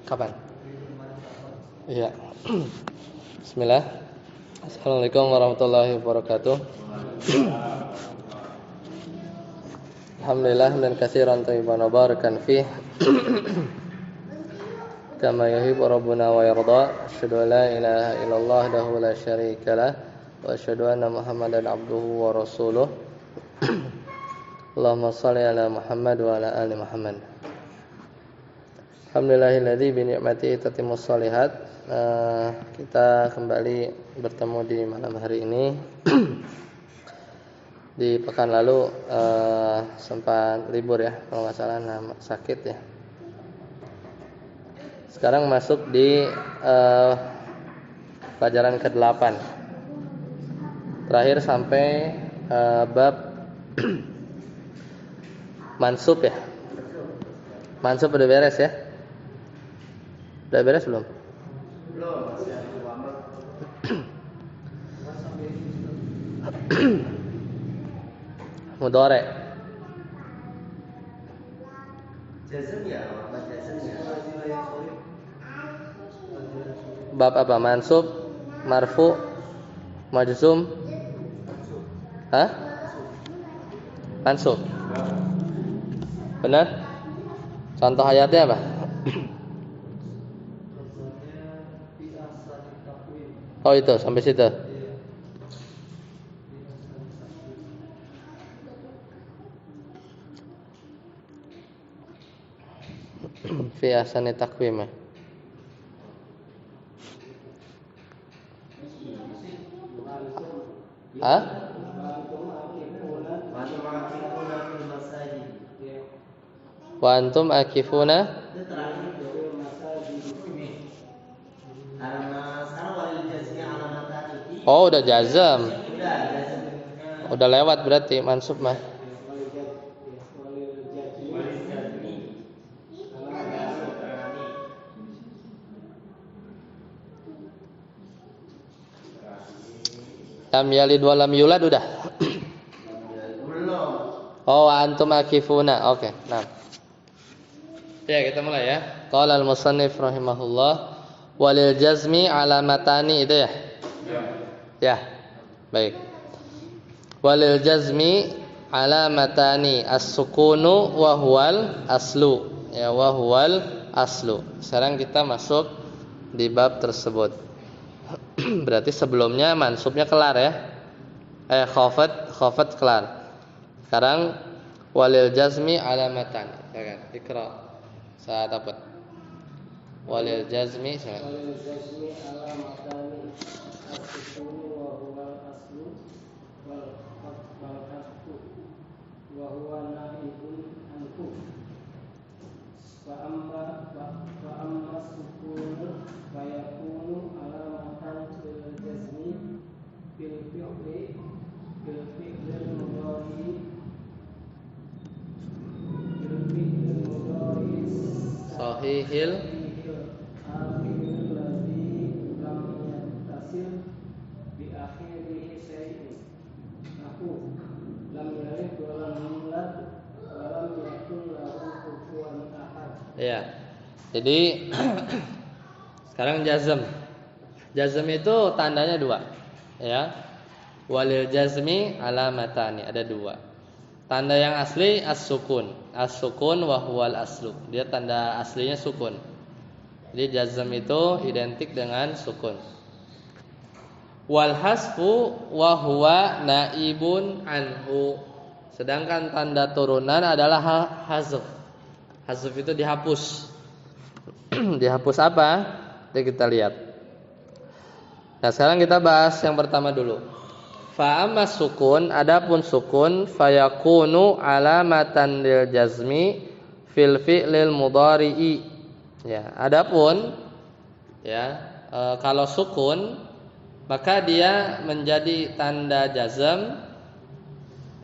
Kapan? Iya. Bismillah. Assalamualaikum warahmatullahi wabarakatuh. Alhamdulillah dan katsiran thayyiban mubarakan fih. Kama yuhibbu rabbuna wa yarda. Asyhadu an la ilaha illallah wahdahu la syarika lah wa asyhadu anna Muhammadan abduhu wa rasuluh. Allahumma shalli ala Muhammad wa ala ali Muhammad. Alhamdulillahilladzi bi ni'matihi tatimmus shalihat. Kita kembali bertemu di malam hari ini. Di pekan lalu sempat libur ya, kalau nggak salah sakit ya. Sekarang masuk di pelajaran ke-8. Terakhir sampai bab mansub ya. Mansub udah beres ya? Udah beres belum? Belum, masih ada lama. Mudhari. Jazm ya, apa jazmnya? Bab apa? Mansub, marfu, majzum. Hah? Mansub. Benar? Contoh ayatnya apa? Oh itu, sampai situ. Fi ahsani taqwim. Hah? Wa antum akifuna. Oh udah jazam. Udah lewat berarti mansub mah. Lam yalid wa lam yulad udah. Oh antum akifuna. Oke, nah. Ya, kita mulai ya. Qala al-musannif rahimahullah walil jazmi alamatani itu ya. Ya. Baik. Walil jazmi alamatani as-sukunu wa huwal aslu. Ya, wa huwal aslu. Sekarang kita masuk di bab tersebut. Berarti sebelumnya mansubnya kelar ya. Khafat kelar. Sekarang walil jazmi alamatan. Silakan ikra. Saya dapat. Walil jazmi silakan. Walil jazmi alamatan as-sukun wa huwa al-aslu wal hasbu wa huwa naibun anhu. Fa amma sukun fa yakunu alamatan bil jazmi bil fi'li Sahihil akhiril ladzi lam yattasil bi akhirihi syai'un aku lam yalid wa lam yulad wa lam yakun lahu kufuwan ahad. Ya. Jadi sekarang jazm. Jazm itu tandanya dua. Ya. Walil jazmi alamatani ada dua. Tanda yang asli as-sukun. As-sukun wa huwal aslu. Dia tanda aslinya sukun. Jadi jazm itu identik dengan sukun. Wal hasfu wa huwa naibun anhu. Sedangkan tanda turunan adalah hazf. Hazf itu dihapus. Dihapus apa? Jadi kita lihat. Nah, sekarang kita bahas yang pertama dulu. Fa amma sukun, adapun sukun fayakunu alamatan lil jazmi fil fi'lil mudhari'i. Ya, adapun ya kalau sukun maka dia menjadi tanda jazm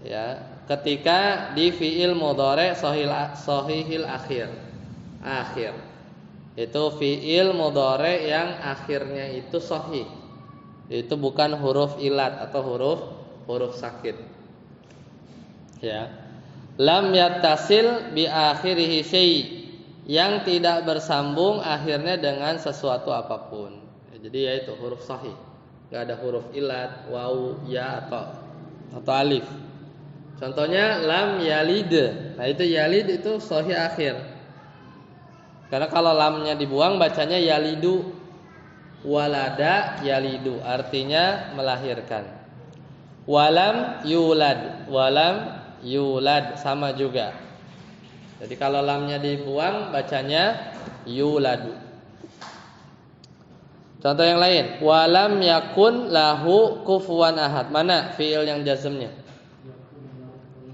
ya ketika di fi'il mudhari' sahihil akhir. Itu fi'il mudhari' yang akhirnya itu sahih. Itu bukan huruf ilat atau huruf sakit. Ya. Lam yattasil bi akhirihi syai'. yang tidak bersambung akhirnya dengan sesuatu apapun. Jadi yaitu huruf sahih. Enggak ada huruf ilat, waw, ya atau alif. Contohnya lam yalid. Nah, itu yalid itu sahih akhir. Karena kalau lamnya dibuang bacanya yalidu. Walada yalidu, artinya melahirkan. Walam yulad sama juga. Jadi kalau lamnya dibuang bacanya yuladu. Contoh yang lain, walam yakun lahu kufuwan ahad. Mana fiil yang jazmnya?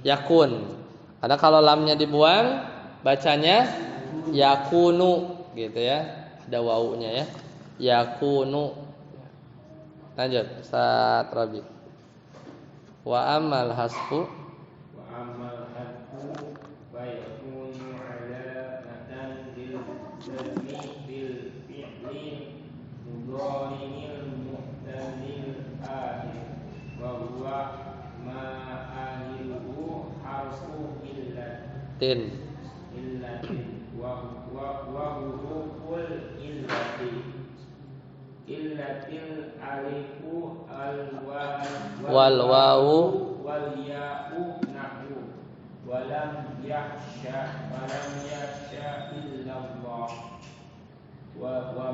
Yakun. Karena kalau lamnya dibuang bacanya yakunu gitu ya. Ada wawunya ya. Yakunu. Lanjut, Ustaz Rabi. Wa amal hasfu wa yakunu alamatan lil jazmi bil fi'li mudhari'il mu'tadil akhir wa huwa ma ahiruhu harfu illatin wa huruful illatil alifu wal wawu wal ya'u nahu walam yahsya illallah wa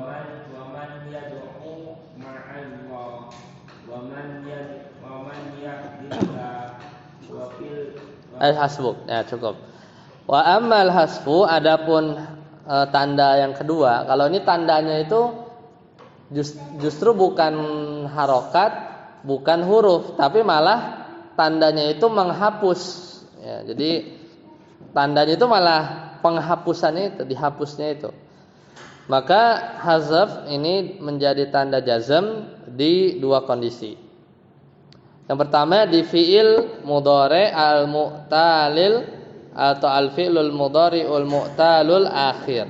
man yad'u ma'allah wa man yahdillah wa fil al-hasbuk. Ya, cukup. Wa amal hasfu, adapun tanda yang kedua. Kalau ini tandanya itu justru bukan harokat, bukan huruf, tapi malah tandanya itu menghapus. Ya, jadi tandanya itu malah penghapusannya itu, dihapusnya itu. Maka hazaf ini menjadi tanda jazm di dua kondisi. Yang pertama di fi'il mudhari al-mu'talil atau al-fi'lul mudhari'ul mu'talul akhir.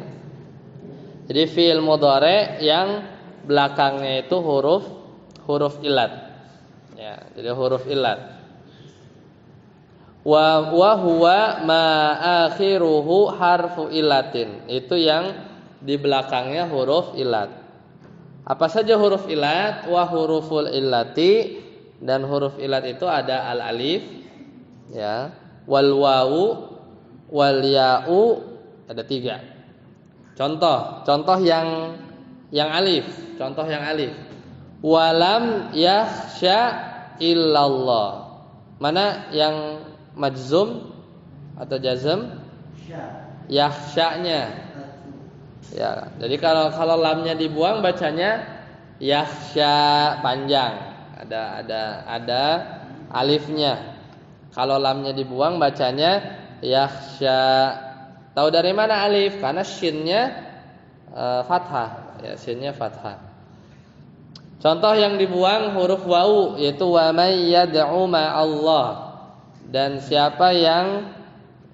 Jadi fi'il mudhari yang belakangnya itu huruf ilat. Ya, jadi huruf ilat. Wa huwa ma akhiruhu harfu ilatin. Itu yang di belakangnya huruf ilat. Apa saja huruf ilat? Wa huruful illati, dan huruf ilat itu ada al alif, ya, wal wawu, wal ya'u, ada 3. Contoh yang alif. Contoh yang alif. Walam yahsya illallah. Mana yang majzum atau jazm? Yahsya-nya. Ya, jadi kalau lamnya dibuang bacanya yahsya panjang. Ada alifnya. Kalau lamnya dibuang bacanya yahsya. Tahu dari mana alif? Karena shinnya fathah. Ya, shinnya fathah. Contoh yang dibuang huruf wawu, yaitu wa may yad'u ma'allah. Dan siapa yang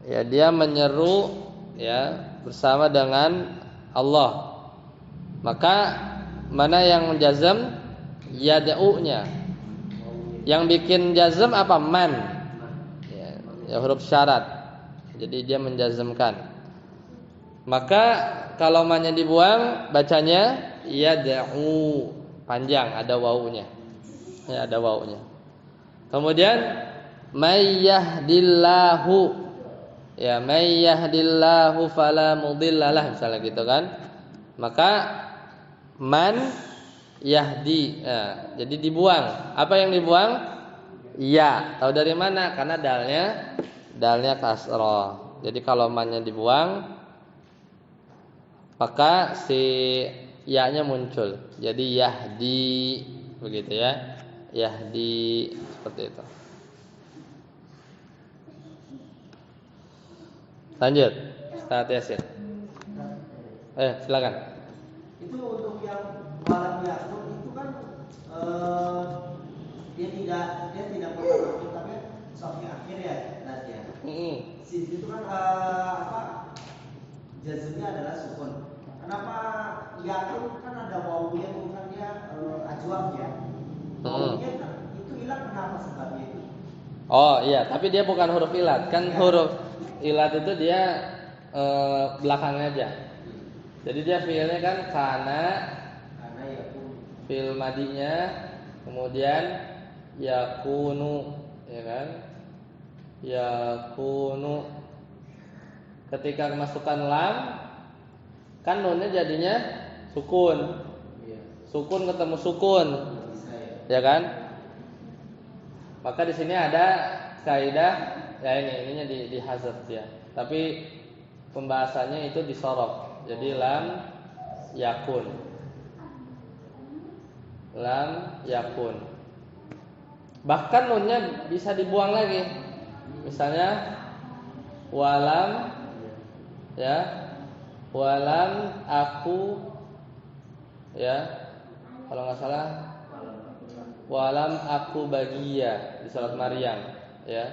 ya dia menyeru ya bersama dengan Allah. Maka mana yang jazm? Yad'u-nya. Yang bikin jazm apa? Man. Ya huruf syarat. Jadi dia menjazmkan. Maka kalau man-nya dibuang bacanya yad'u, panjang, ada wawunya. Ya, ada wawunya. Kemudian may yahdillahu. Ya, may yahdillahu fala mudhillalah, misalnya gitu kan. Maka man yahdi. Ya, jadi dibuang. Apa yang dibuang? Ya. Tahu dari mana? Karena dalnya kasrah. Jadi kalau man-nya dibuang maka si ya-nya muncul. Jadi yahdi, begitu ya. Yahdi, seperti itu. Lanjut, Ustaz Yasin. Silakan. Itu untuk yang walam yakun itu kan dia tidak bermakna tapi sahih akhir ya nanti ya. Sisi itu kan jazmnya adalah sukun. Kenapa yakun kan ada wawunya bukan dia ajwab ya. Wawunya itu hilang, kenapa sebabnya itu? Oh iya, tapi dia bukan huruf ilat. Kan huruf ilat itu dia belakangnya aja. Jadi dia fiilnya kan karena ya pun. fiil madinya, kemudian yakunu, ya kan? Yakunu. Ketika masukkan lam, kan nunnya jadinya sukun. Sukun ketemu sukun, ya kan? Maka di sini ada kaidah, ya ininya dihazaf ya. Tapi pembahasannya itu disorot. Jadi lam yakun. Lam yakun. Bahkan nunnya bisa dibuang lagi. Misalnya walam, ya, walam aku, ya, kalau nggak salah walam aku bagia di surat Maryam, ya.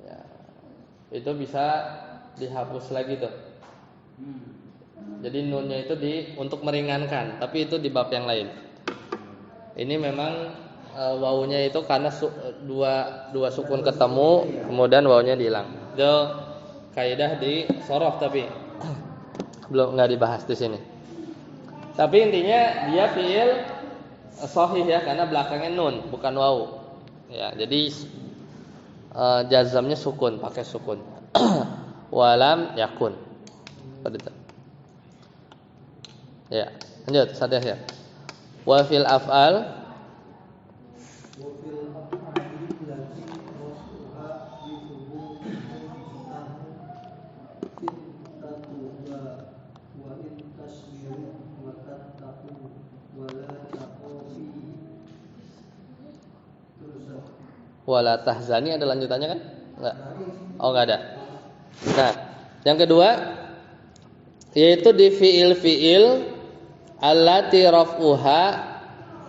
Ya, itu bisa dihapus lagi tuh. Jadi nunnya itu untuk meringankan, tapi itu di bab yang lain. Ini memang wawunya itu karena dua sukun ketemu, kemudian wawunya dihilang. Itu kaidah di sorof tapi belum nggak dibahas di sini. Tapi intinya dia fiil sahih ya, karena belakangnya nun bukan wawu. Ya, jadi jazamnya sukun, pakai sukun. Walam yakun. Seperti itu. Ya, lanjut sadar ya. Wa fil af'al wala tahzani ada lanjutannya kan? Enggak. Oh, enggak ada. Nah, yang kedua yaitu di fiil-fiil allati raf'uha,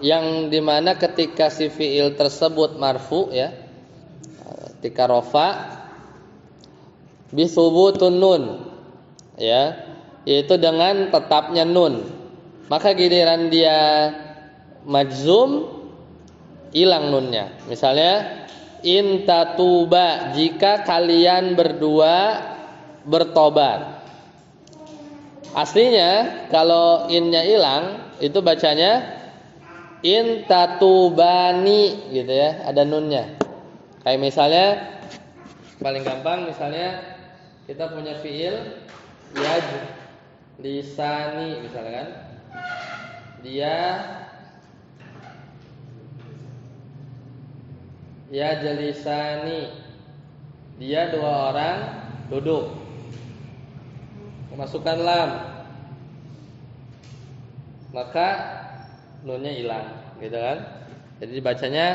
yang dimana ketika si fiil tersebut marfu ya, ketika rafa bisubutun nun ya, yaitu dengan tetapnya nun, maka giliran dia majzum hilang nunnya. Misalnya in tatuba, jika kalian berdua bertobat. Aslinya kalau innya hilang itu bacanya in tatubani gitu ya, ada nunnya. Kayak misalnya paling gampang, misalnya kita punya fiil yaj lisani misalnya kan. Dia ya jalisani, dia dua orang duduk, masukkan lam, maka nunnya hilang gitu kan. Jadi dibacanya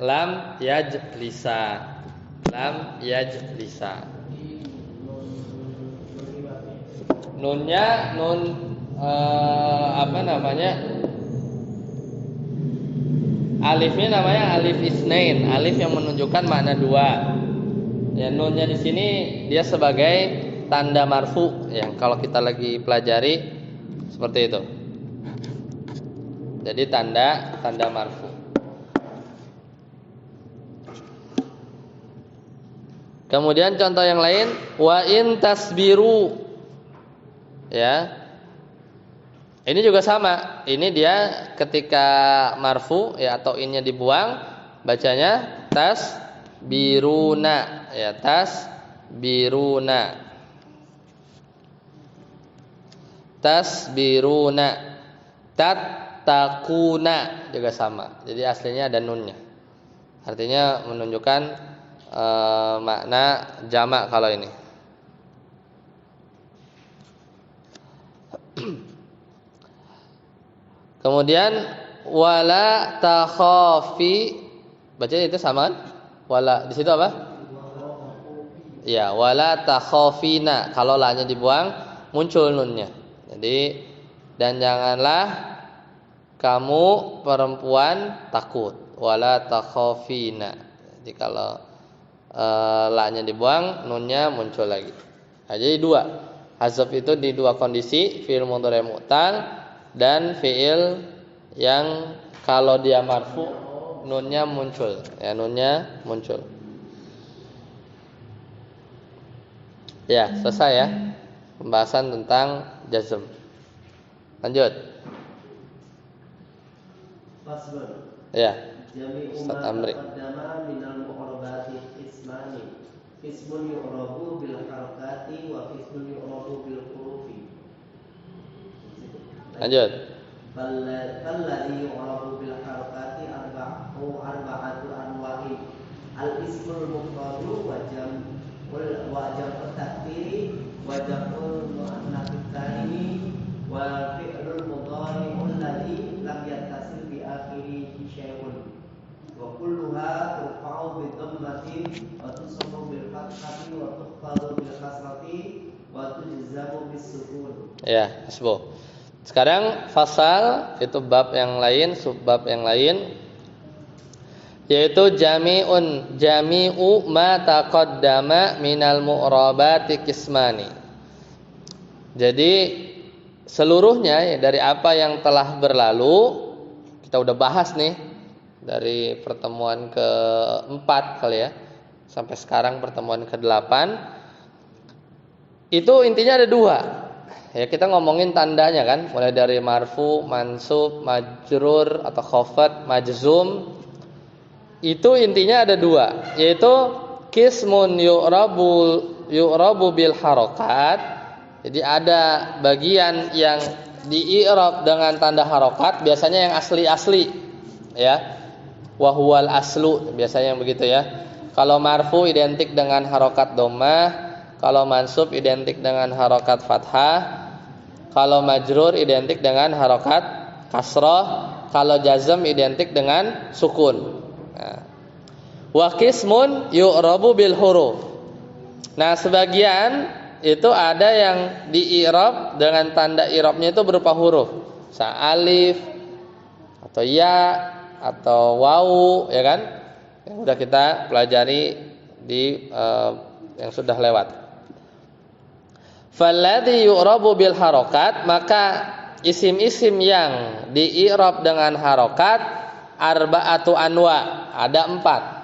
lam yajlisa, lam yajlisa. Nunnya nun apa namanya, alifnya namanya alif isnain, alif yang menunjukkan makna dua. Ya, nunnya di sini dia sebagai tanda marfu yang kalau kita lagi pelajari seperti itu. Jadi tanda marfu. Kemudian contoh yang lain, wa in tasbiru. Ya. Ini juga sama. Ini dia ketika marfu ya atau innya dibuang, bacanya tasbiruna ya, tasbiruna. Tasbiruna. Tattaquna juga sama. Jadi aslinya ada nunnya. Artinya menunjukkan makna jamak kalau ini. Kemudian wala takhafi, baca itu sama kan? Wala di situ apa? Ya, wala takhafina. Kalau la-nya dibuang muncul nunnya. Jadi dan janganlah kamu perempuan takut. Wala takhafina. Jadi kalau la-nya dibuang, nunnya muncul lagi. Nah, jadi dua. Hazaf itu di dua kondisi, fi'il mudhari' mu'tal dan fi'il yang kalau dia marfu nunnya muncul. Ya, nunnya muncul. Ya, selesai ya. Pembahasan tentang jazm. Lanjut. Faslun. Ya. Jami'u Ustaz ma Amri. taqaddama minal mu'rabati ismani. Ismun yu'rabu bil harakati wa ismun yu'rabu bil hurufi. Lanjut. Falladhi yu'rabu bil harakati arba'atu anwa'in. Al-ismul mufradu wa jam'ut takdiri wa jam'ul mu'annats tsalimi wa fi'lul mudhari'ul ladzi lam yattasil bi akhirihi syai'un wa kulluha turfa'u bi dhammatin wa tusaffu bil fathati wa tukhfadu bil kasrati wa tujzamu bis sukun. Ya, hasbuh. Sekarang fasal itu bab yang lain, subbab yang lain, yaitu jami'u ma taqaddama minal mu'rabati qismani. Jadi seluruhnya ya, dari apa yang telah berlalu kita udah bahas nih dari pertemuan ke-4 kali ya sampai sekarang pertemuan ke-8. Itu intinya ada 2. Ya, kita ngomongin tandanya kan, mulai dari marfu, mansub, majrur atau khafad, majzum. Itu intinya ada 2, yaitu qismun yu'rabu bil harokat. Jadi ada bagian yang di-i'rab dengan tanda harokat, biasanya yang asli-asli ya. Wa huwal aslu, biasanya yang begitu ya. Kalau marfu identik dengan harokat dhammah, kalau mansub identik dengan harokat fathah, kalau majrur identik dengan harokat kasrah, kalau jazm identik dengan sukun. Wa qismun yu'rabu bil huruf. Nah, sebagian itu ada yang di-i'rab dengan tanda i'rabnya itu berupa huruf. Alif atau ya atau wawu, ya kan? Yang sudah kita pelajari di yang sudah lewat. Falladhi yu'rabu bil harokat, maka isim-isim yang di-i'rab dengan harokat arba'atu anwa, ada 4.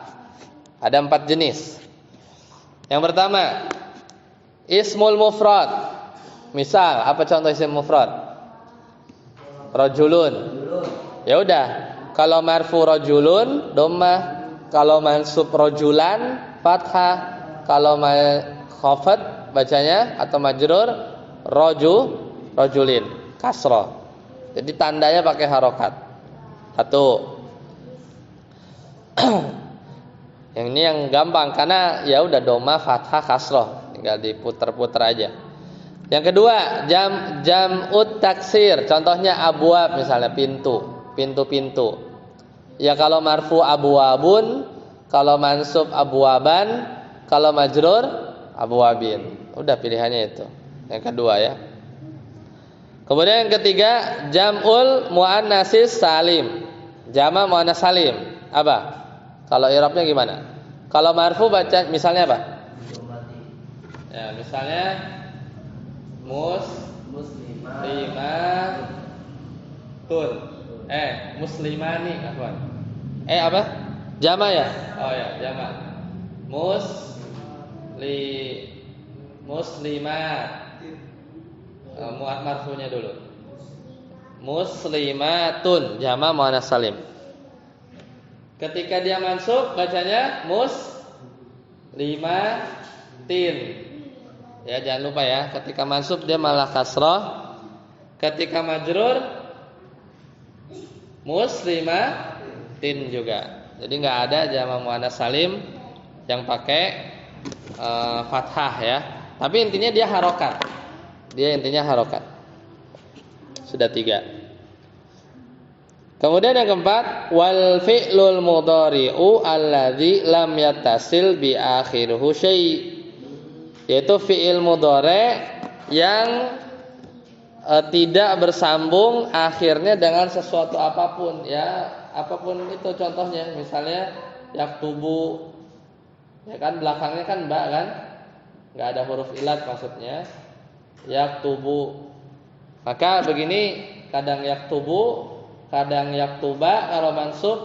Ada 4 jenis. Yang pertama, ismul mufrad. Misal, apa contoh isim mufrad? Rajulun. Ya udah, kalau marfu rajulun dhammah, kalau mansub rajulan fathah, kalau khafad bacanya atau majrur rajulin kasrah. Jadi tandanya pakai harokat. 1. Yang ini yang gampang karena ya udah doma fathah kasroh, tinggal diputer-puter aja. Yang kedua, jam'ut taksir, contohnya abwab, misalnya pintu. Ya kalau marfu abwabun, kalau mansub abwaban, kalau majrur abwabin. Udah pilihannya itu. Yang kedua ya. Kemudian yang ketiga, jam'ul muannatsis salim. Jama' muannats salim. Apa? Kalau i'rabnya gimana? Kalau marfu baca misalnya apa? Ya, misalnya muslimani afwan. Apa? Jama ya? Oh ya, jama. Muslimat. Mu'ad marfunya dulu. Muslimatun, jama' muannats salim. Ketika dia mansub bacanya muslimatin. Ya, jangan lupa ya, ketika mansub dia malah kasrah. Ketika majrur muslimatin juga. Jadi enggak ada jama' muannats salim yang pakai fathah ya. Tapi intinya dia harokat. Sudah 3. Kemudian yang keempat, wal fi'lul mudhari'u alladzi lam yattasil bi akhirihi syai', yaitu fi'il mudhari' yang tidak bersambung akhirnya dengan sesuatu apapun ya, apapun itu contohnya, misalnya yaktubu, ya kan belakangnya kan ba kan, nggak ada huruf ilat maksudnya, yaktubu. Maka begini, kadang yaktubu, kadang yaktuba kalau mansub,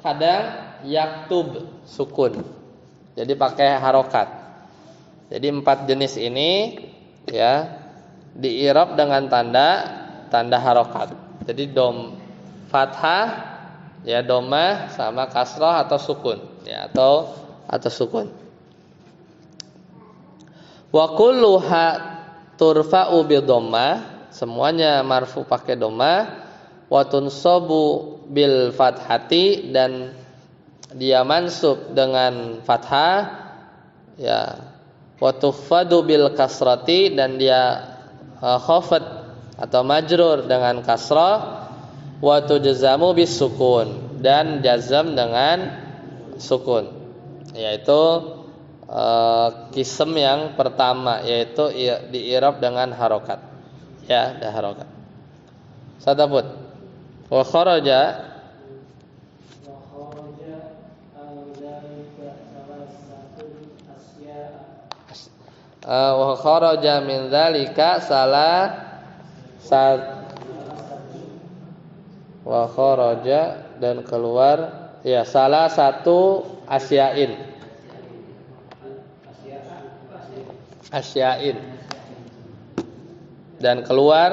kadang yaktub sukun. Jadi pakai harokat. Jadi 4 jenis ini ya di-i'rab dengan tanda harokat. Jadi fathah ya, dhammah sama kasrah atau sukun ya, atau sukun. Wa kulluha turfa'u bi dhammah, semuanya marfu pakai dhammah, wa tunsabu bil fathati, dan dia mansub dengan fathah ya, wa tukhfadu bil kasrati, dan dia khafat atau majrur dengan kasrah, wa tujzamu bis sukun, dan jazam dengan sukun, yaitu kism yang pertama, yaitu di-i'rab dengan harokat ya, ada harokat. Sadabut wa kharaja wa kharaja min dzalika wa kharaja, dan keluar ya salah satu asyain dan keluar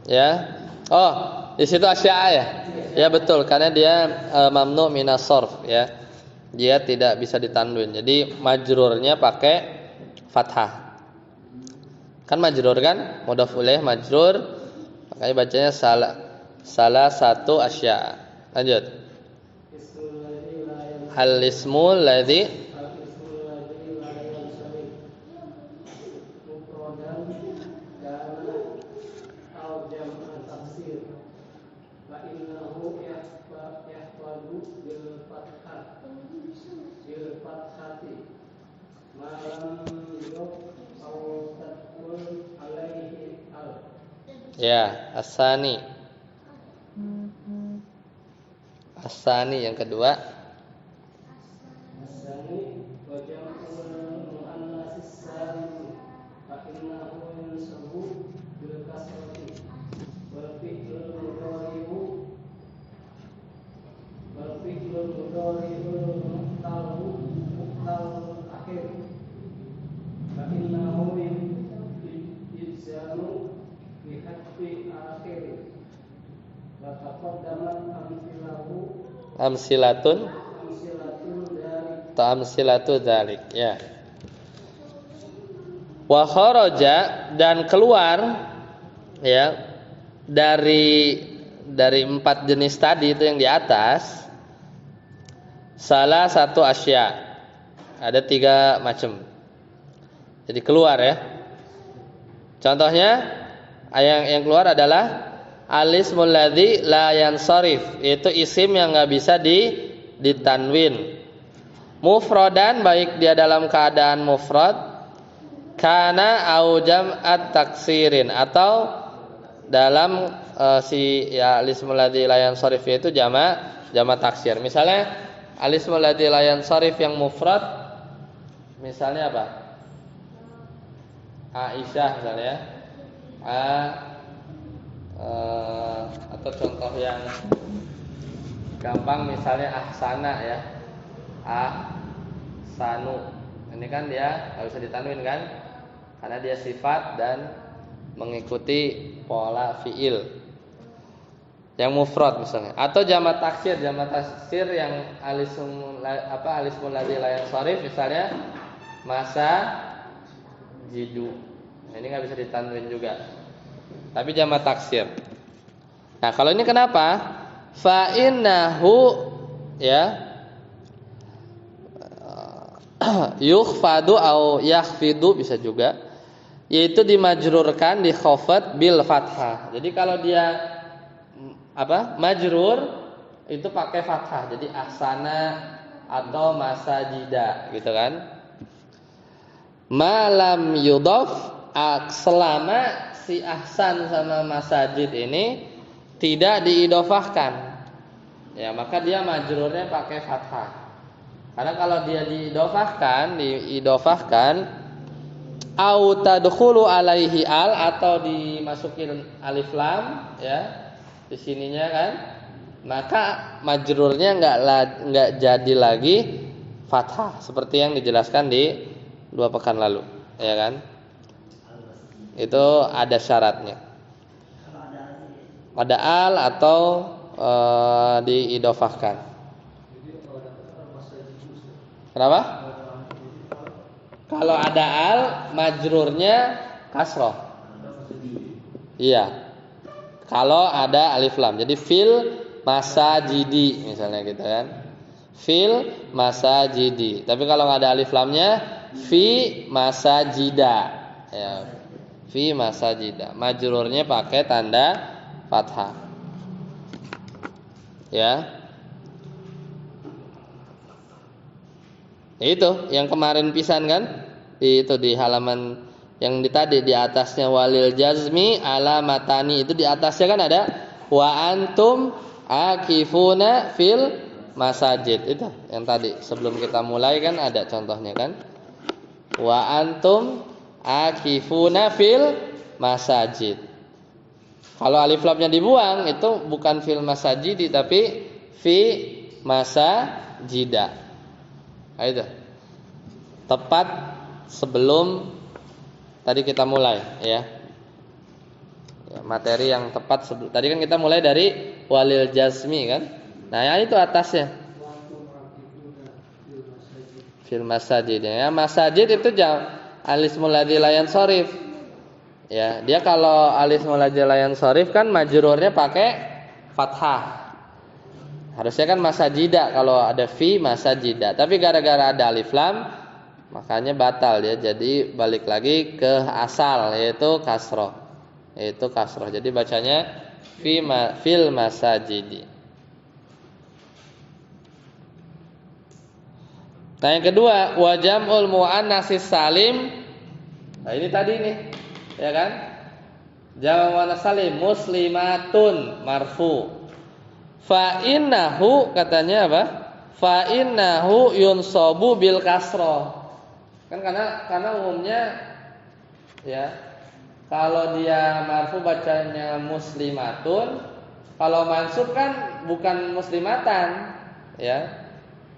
ya. Oh, di situ asya'a ya. Ya betul, karena dia mamnu minas sarf ya. Dia tidak bisa ditanwin. Jadi majrurnya pakai fathah. Kan majrur kan? Mudhaf ilaih majrur. Makanya bacanya salah satu asya'a. Lanjut. Al-ismul ladzi ya, asani yang kedua. Amsilatun Amsilatu dzalik ya. Wa kharaja, dan keluar ya dari 4 jenis tadi itu yang di atas, salah satu asya, ada 3 macam. Jadi keluar ya. Contohnya yang keluar adalah al-ismul ladzi la yansarif, yaitu isim yang enggak bisa ditanwin. Mufradan, baik dia dalam keadaan mufrad, kana au jam'at taksirin, atau dalam al-ismul ladzi la yansarif, yaitu jamak taksir. Misalnya al-ismul ladzi la yansarif yang mufrad, misalnya apa? Aisyah misalnya. Atau contoh yang gampang misalnya ahsana ya, ahsanu, ini kan dia nggak bisa ditanwin kan, karena dia sifat dan mengikuti pola fiil yang mufrad misalnya. Atau jamak taksir yang alismul ladzi la yansharif, misalnya masa jidu, ini nggak bisa ditanwin juga, tapi jamak taksir. Nah, kalau ini kenapa? Fa innahu ya yukhfadu au yakhfidu, bisa juga, yaitu dimajrurkan, di khafat bil fathah. Jadi kalau dia majrur itu pakai fathah, jadi ahsana atau masajida gitu kan. Malam yudhaf, selama si ahsan sama masajid ini tidak diidofahkan ya, maka dia majrurnya pakai fathah. Karena kalau dia diidofahkan au tadkhulu alaihi al, atau dimasukin alif lam ya di sininya kan, maka majrurnya enggak jadi lagi fathah, seperti yang dijelaskan di 2 pekan lalu, ya kan? Itu ada syaratnya. Ada al atau diidofahkan. Kenapa? Kalau ada al, majrurnya kasroh. Iya. Kalau ada alif lam. Jadi fil masajidi misalnya gitu kan. Fil masajidi. Tapi kalau nggak ada alif lamnya, fi masajida. Ya. Fi masajida. Majrurnya pakai tanda fathah. Ya. Itu yang kemarin pisan kan? Itu di halaman yang tadi di atasnya walil jazmi alamatani, itu di atasnya kan ada wa antum akifuna fil masajid. Itu yang tadi sebelum kita mulai kan ada contohnya kan? Wa antum akifuna fil masajid. Kalau alif lamnya dibuang itu bukan fil masajid tapi fi masajida. Nah, itu tepat sebelum tadi kita mulai ya. Materi yang tepat sebelum tadi kan kita mulai dari walil jazmi kan. Nah, yang itu atasnya fil masajid ya. Masajid itu alismul ladzi la yansharif. Ya, dia kalau alismul ladzi la yansharif kan majrurnya pakai fathah. Harusnya kan masajida kalau ada fi masajida. Tapi gara-gara ada alif lam makanya batal ya. Jadi balik lagi ke asal yaitu kasroh. Jadi bacanya fil masajidi. Nah, yang kedua wa jam'ul muannatsis salim. Nah, ini tadi nih, ya kan? Jam'ul muannats salim muslimatun marfu. Fa innahu katanya apa? Fa innahu yunsabu bil kasroh. Kan karena umumnya ya kalau dia marfu bacanya muslimatun, kalau mansub kan bukan muslimatan, ya.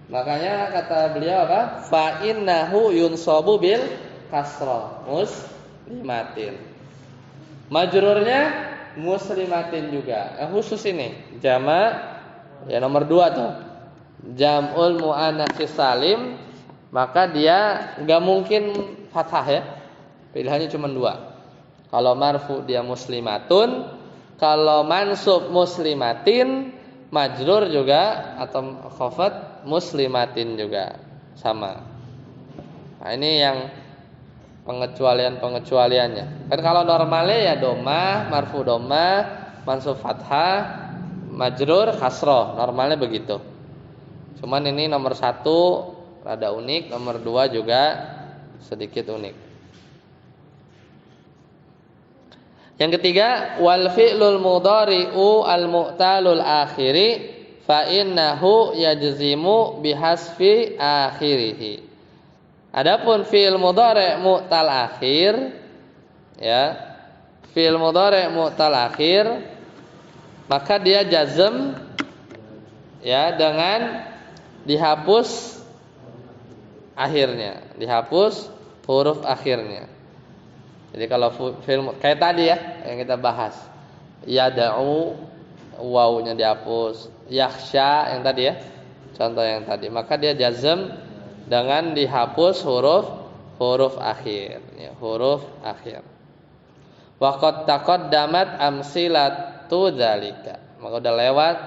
Makanya kata beliau apa? Fa innahu yunsabu bil kasroh muslimatin. Majrurnya muslimatin juga. Khusus ini jama ya nomor 2 tuh. Jam'ul muannats salim, maka dia enggak mungkin fathah ya. Pilihannya cuma 2. Kalau marfu dia muslimatun, kalau mansub muslimatin, majrur juga atau khafat muslimatin juga sama. Nah, ini yang pengecualiannya. Kan kalau normalnya ya domah, marfu domah, mansub fathah, majrur kasroh. Normalnya begitu. Cuman ini nomor 1 rada unik, nomor 2 juga sedikit unik. Yang ketiga, wal fi'lul mudhari'u al mu'talul akhiri fa innahu yajzimu bihasfi akhirih. Adapun fi'il mudhari' mu'tal akhir ya, fi'il mudhari' mu'tal akhir maka dia jazm ya dengan dihapus akhirnya, dihapus huruf akhirnya. Jadi kalau fi'il kayak tadi ya yang kita bahas, yad'u wawunya dihapus, yakhsha yang tadi ya, contoh yang tadi, maka dia jazm dengan dihapus huruf akhir ya, huruf akhir. Wa qad taqaddamat amsilatu dzalika. Maka udah lewat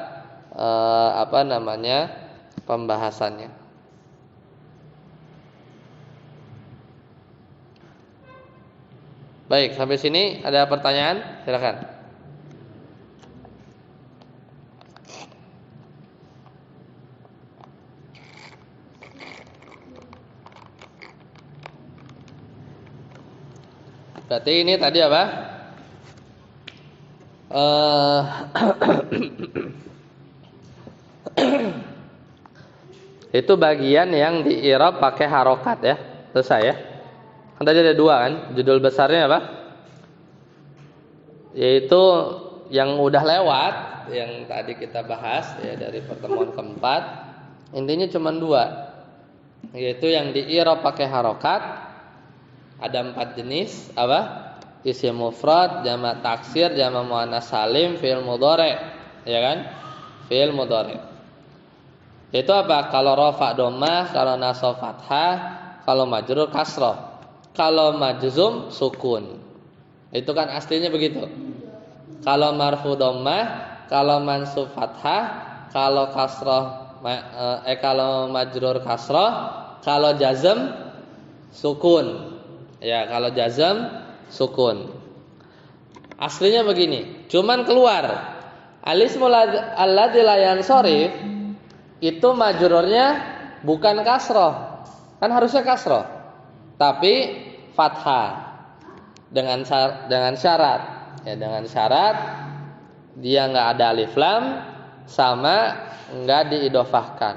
pembahasannya. Baik, sampai sini ada pertanyaan? Silakan. Berarti ini tadi apa? Itu bagian yang di i'rab pakai harokat ya. Selesai ya. Kan tadi ada 2 kan. Judul besarnya apa? Yaitu yang udah lewat, yang tadi kita bahas ya dari pertemuan keempat. Intinya cuma 2. Yaitu yang di i'rab pakai harokat Ada 4 jenis apa? Isim mufrad, jamak taksir, jamak muannas salim, fi'il mudhari, ya kan? Fi'il mudhari. Itu apa? Kalau rafa dhammah, kalau nasab fathah, kalau majrur kasrah, kalau majzum sukun. Itu kan aslinya begitu. Kalau marfu dhammah, kalau mansub fathah, kalau kasrah kalau majrur kasrah, kalau jazm sukun. Ya, kalau jazm sukun. Aslinya begini. Cuman keluar al-ismul alladzi la yansharif itu majrurnya bukan kasrah. Kan harusnya kasrah. Tapi fathah. Dengan syarat. Ya, dengan syarat dia enggak ada alif lam sama enggak diidhofahkan.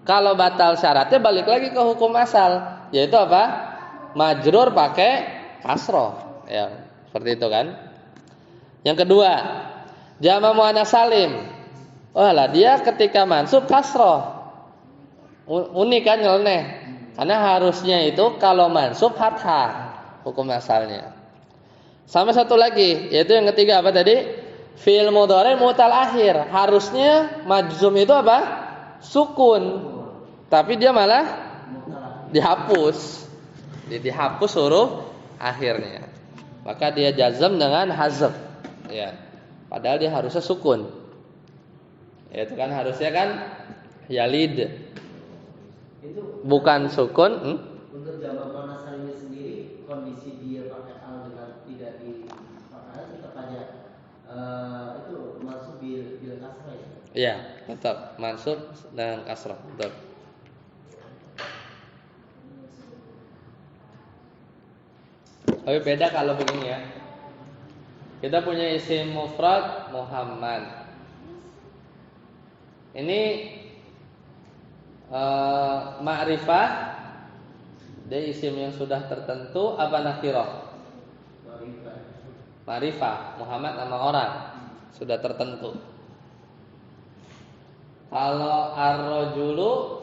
Kalau batal syaratnya balik lagi ke hukum asal, yaitu apa? Majrur pakai kasrah. Ya, seperti itu kan. Yang kedua, jamak muannas salim. Lah dia ketika mansub kasrah. Unik kan, nyeleneh. Karena harusnya itu kalau mansub fathah hukum asalnya. Sama satu lagi, yaitu yang ketiga apa tadi? Fi'il mudhari mutal akhir. Harusnya majzum itu apa? Sukun. Tapi dia malah dihapus. Dihapus huruf akhirnya. Maka dia jazm dengan hazf. Ya. Padahal dia harusnya sukun. Ya, itu kan harusnya kan yalid. Itu bukan sukun. Untuk jamak muannas salimnya sendiri, kondisi dia pakai al dengan tidak dipakai tetap aja itu masuk bil kasrah ya. Iya, tetap mansub dengan kasrah. Betul. Tapi beda kalau begini ya. Kita punya isim mufrad Muhammad. Ini ma'rifah, dia isim yang sudah tertentu apa nakirah? Ma'rifah. Muhammad nama orang sudah tertentu. Kalau ar-rajulu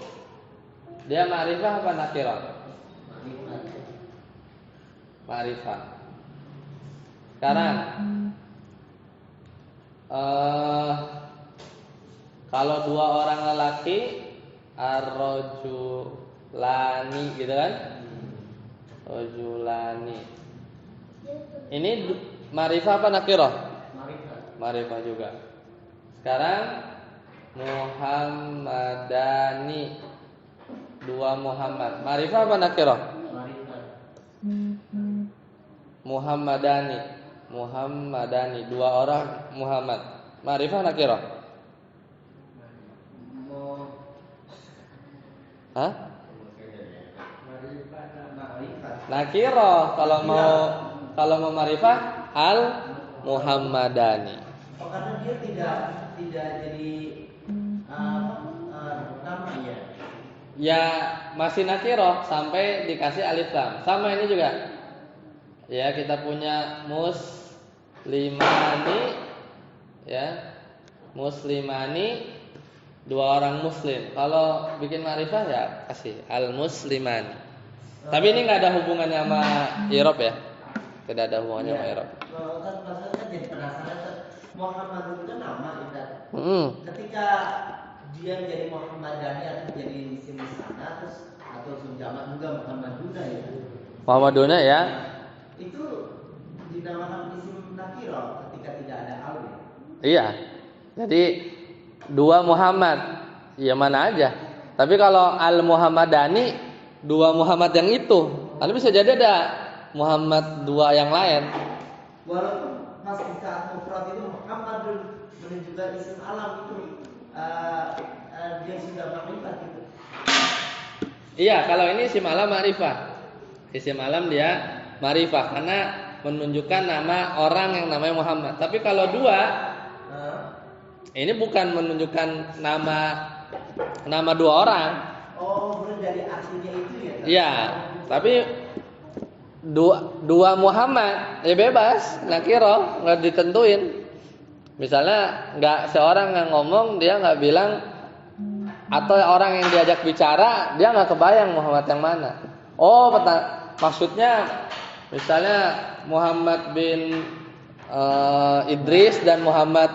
dia ma'rifah apa nakirah? Ma'rifah. Sekarang kalau dua orang lelaki ar-rajulani gitu kan? Rajulani. Ini ma'rifah apa nakirah? Ma'rifah juga. Sekarang Muhammadani, dua Muhammad. Ma'rifah apa nakirah? Muhammadani, dua orang Muhammad. Ma'rifah nakirah? Hah? Nakirah. Kalau mau ma'rifah al Muhammadani. Oh, karena dia tidak jadi nama ya. Ya masih nakirah sampai dikasih alif lam. Sama ini juga. Ya, kita punya muslimani, ya, muslimani, dua orang muslim. Kalau bikin ma'rifah ya kasih al muslimani. Tapi ini nggak ada hubungannya sama i'rab ya. Tidak ada hubungannya sama i'rab. Kan maksudnya jadi penasaran, Muhammad itu kan nama kita. Ketika dia jadi Muhammadani atau jadi isim musanna terus atau isim jamak juga Muhammaduna ya. Muhammaduna ya. Itu dinamakan isim nakirah ketika tidak ada al. Iya. Jadi dua Muhammad, ya mana aja. Tapi kalau al Muhammadani, dua Muhammad yang itu. Lalu bisa jadi ada Muhammad dua yang lain. Walaupun pas di saat mufrad itu Muhammadun menunjukkan isim alam itu dia sudah ma'rifah gitu. Iya, kalau ini isim alam ma'rifah. Isim alam dia ma'rifah karena menunjukkan nama orang yang namanya Muhammad. Tapi kalau dua, ini bukan menunjukkan nama dua orang. Oh, benar dari artinya itu ya? Iya, tapi dua Muhammad ya bebas, nakiro nggak ditentuin. Misalnya nggak seorang yang ngomong dia nggak bilang, atau orang yang diajak bicara dia nggak kebayang Muhammad yang mana. Oh, maksudnya Misalnya Muhammad bin Idris dan Muhammad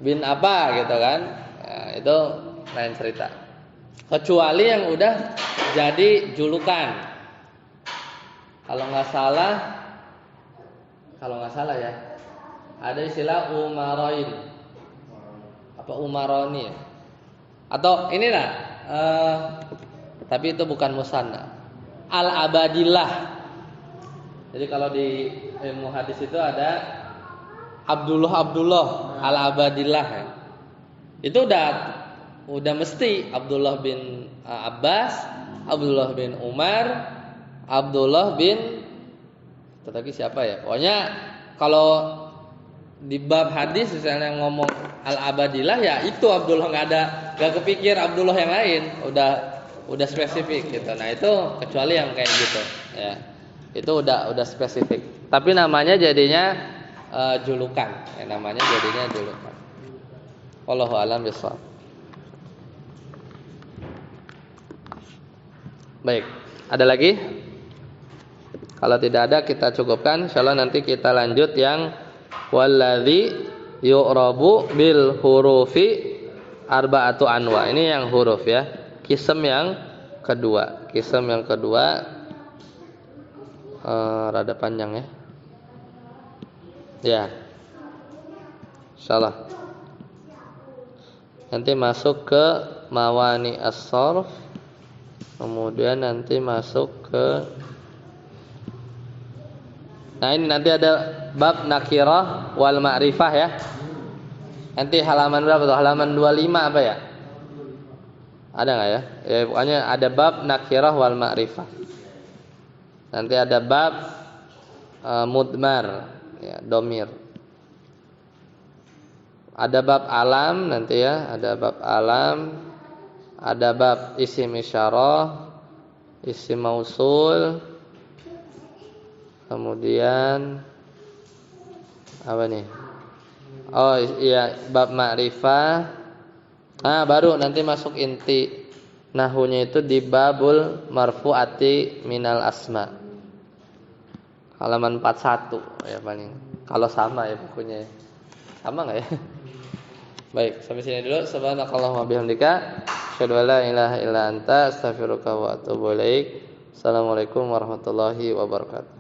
bin apa gitu kan. Ya, itu lain cerita. Kecuali yang udah jadi julukan. Kalau nggak salah ya, ada istilah Umaroin. Apa Umaroni ya? Atau inilah, tapi itu bukan musanna. Al-Abadillah. Jadi kalau di ilmu hadis itu ada Abdullah Al-Abadillah ya. Itu udah mesti Abdullah bin Abbas, Abdullah bin Umar, Abdullah bin tadi siapa ya? Pokoknya kalau di bab hadis misalnya ngomong Al-Abadillah ya itu Abdullah, nggak kepikir Abdullah yang lain, udah spesifik gitu. Nah itu kecuali yang kayak gitu ya, itu udah spesifik. Tapi namanya jadinya julukan, ya, namanya jadinya julukan. Wallahu a'lam bishawab. Baik, ada lagi? Kalau tidak ada kita cukupkan. Insyaallah nanti kita lanjut yang walladzi yu'rabu bil hurufi arba'atu anwa. Ini yang huruf ya. Kism yang kedua. Rada panjang ya. Ya. Insyaallah. Nanti masuk ke mawani as-sarf. Kemudian nanti masuk ke nah ini nanti ada bab nakirah wal ma'rifah ya. Nanti halaman berapa tuh? Halaman 25 apa ya? Ada enggak ya? Ya pokoknya ada bab nakirah wal ma'rifah. Nanti ada bab mudmar ya, domir. Ada bab alam nanti ya, ada bab alam, ada bab isim isyarah, isim mausul. Kemudian apa nih? Oh iya, bab ma'rifah. Baru nanti masuk inti nahunya itu di babul marfu'ati minal asma. Halaman 41 ya paling. Kalau sama ya bukunya. Sama enggak ya? Baik, sampai sini dulu. Subhanakallahumma bihamdika asyhadu an la ilaha illa anta astaghfiruka wa atubu ilaik. Assalamualaikum warahmatullahi wabarakatuh.